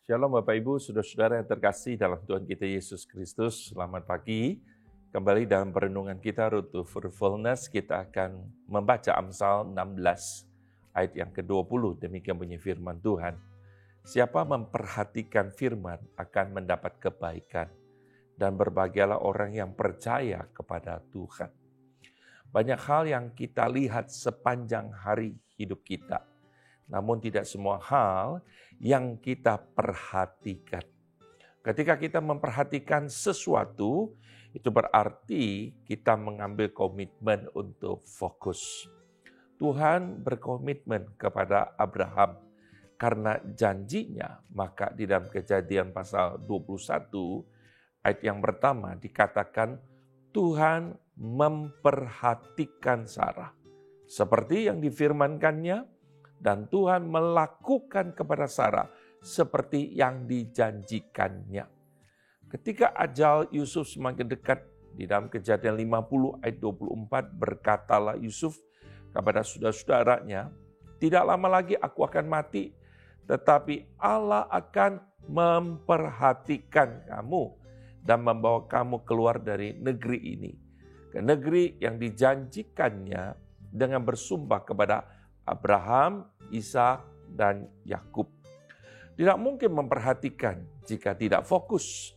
Shalom Bapak Ibu, saudara-saudara yang terkasih dalam Tuhan kita Yesus Kristus. Selamat pagi. Kembali dalam perenungan kita Road to Fruitfulness, kita akan membaca Amsal 16 ayat yang ke-20. Demikian bunyi firman Tuhan. Siapa memperhatikan firman akan mendapat kebaikan, dan berbahagialah orang yang percaya kepada Tuhan. Banyak hal yang kita lihat sepanjang hari hidup kita, namun tidak semua hal yang kita perhatikan. Ketika kita memperhatikan sesuatu, itu berarti kita mengambil komitmen untuk fokus. Tuhan berkomitmen kepada Abraham karena janjinya, maka di dalam Kejadian pasal 21 ayat yang pertama dikatakan Tuhan memperhatikan Sarah seperti yang difirmankannya, dan Tuhan melakukan kepada Sarah seperti yang dijanjikannya. Ketika ajal Yusuf semakin dekat, di dalam Kejadian 50 ayat 24 berkatalah Yusuf kepada saudara-saudaranya, tidak lama lagi aku akan mati, tetapi Allah akan memperhatikan kamu dan membawa kamu keluar dari negeri ini, ke negeri yang dijanjikannya dengan bersumpah kepada Abraham, Ishak, dan Yakub. Tidak mungkin memperhatikan jika tidak fokus.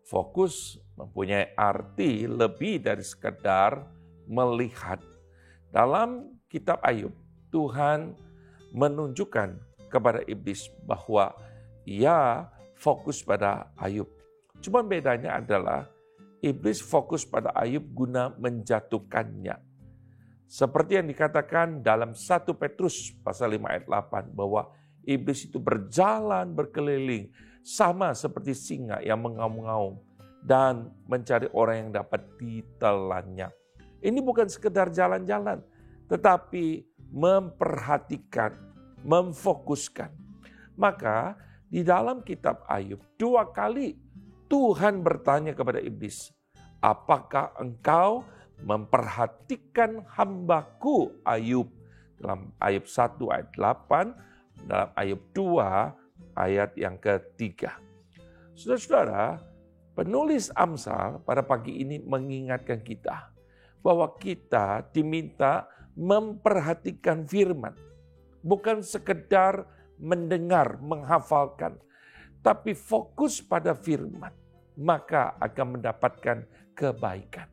Fokus mempunyai arti lebih dari sekedar melihat. Dalam kitab Ayub, Tuhan menunjukkan kepada iblis bahwa ia fokus pada Ayub. Cuma bedanya adalah iblis fokus pada Ayub guna menjatuhkannya. Seperti yang dikatakan dalam 1 Petrus pasal 5 ayat 8 bahwa iblis itu berjalan berkeliling sama seperti singa yang mengaum-ngaum dan mencari orang yang dapat ditelannya. Ini bukan sekedar jalan-jalan, tetapi memperhatikan, memfokuskan. Maka di dalam kitab Ayub 2 kali Tuhan bertanya kepada iblis, apakah engkau memperhatikan hambaku Ayub? Dalam Ayub 1 ayat 8, dalam Ayub 2 ayat yang ketiga. Saudara-saudara, penulis Amsal pada pagi ini mengingatkan kita bahwa kita diminta memperhatikan firman. Bukan sekedar mendengar, menghafalkan, tapi fokus pada firman, maka akan mendapatkan kebaikan.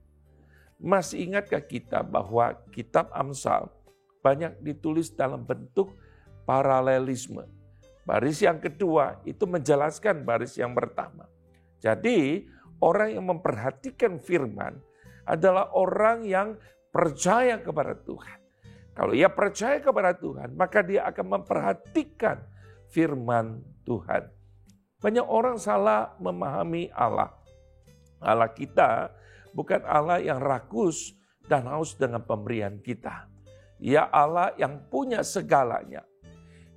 Masih ingatkah kita bahwa kitab Amsal banyak ditulis dalam bentuk paralelisme? Baris yang kedua itu menjelaskan baris yang pertama. Jadi orang yang memperhatikan firman adalah orang yang percaya kepada Tuhan. Kalau ia percaya kepada Tuhan, maka dia akan memperhatikan firman Tuhan. Banyak orang salah memahami Allah. Allah kita bukan Allah yang rakus dan haus dengan pemberian kita. Ia Allah yang punya segalanya.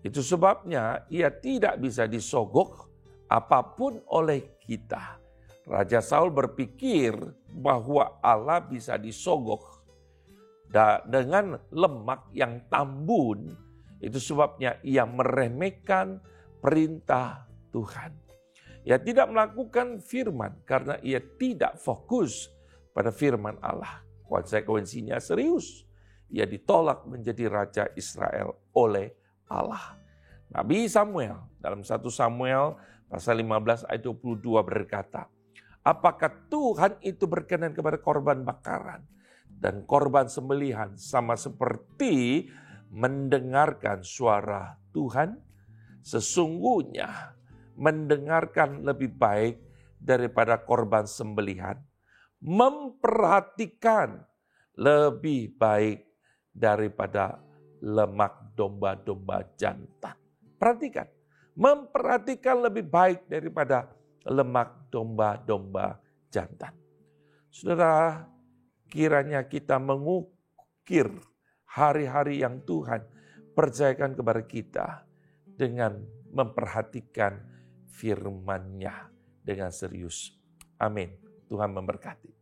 Itu sebabnya ia tidak bisa disogok apapun oleh kita. Raja Saul berpikir bahwa Allah bisa disogok dengan lemak yang tambun. Itu sebabnya ia meremehkan perintah Tuhan. Ia tidak melakukan firman karena ia tidak fokus pada firman Allah. Konsekuensinya serius. Ia ditolak menjadi Raja Israel oleh Allah. Nabi Samuel dalam 1 Samuel pasal 15 ayat 22 berkata, apakah Tuhan itu berkenan kepada korban bakaran dan korban sembelihan sama seperti mendengarkan suara Tuhan? Sesungguhnya mendengarkan lebih baik daripada korban sembelihan, memperhatikan lebih baik daripada lemak domba-domba jantan. Perhatikan, memperhatikan lebih baik daripada lemak domba-domba jantan. Saudara, kiranya kita mengukir hari-hari yang Tuhan percayakan kepada kita dengan memperhatikan firman-Nya dengan serius. Amin. Tuhan memberkati.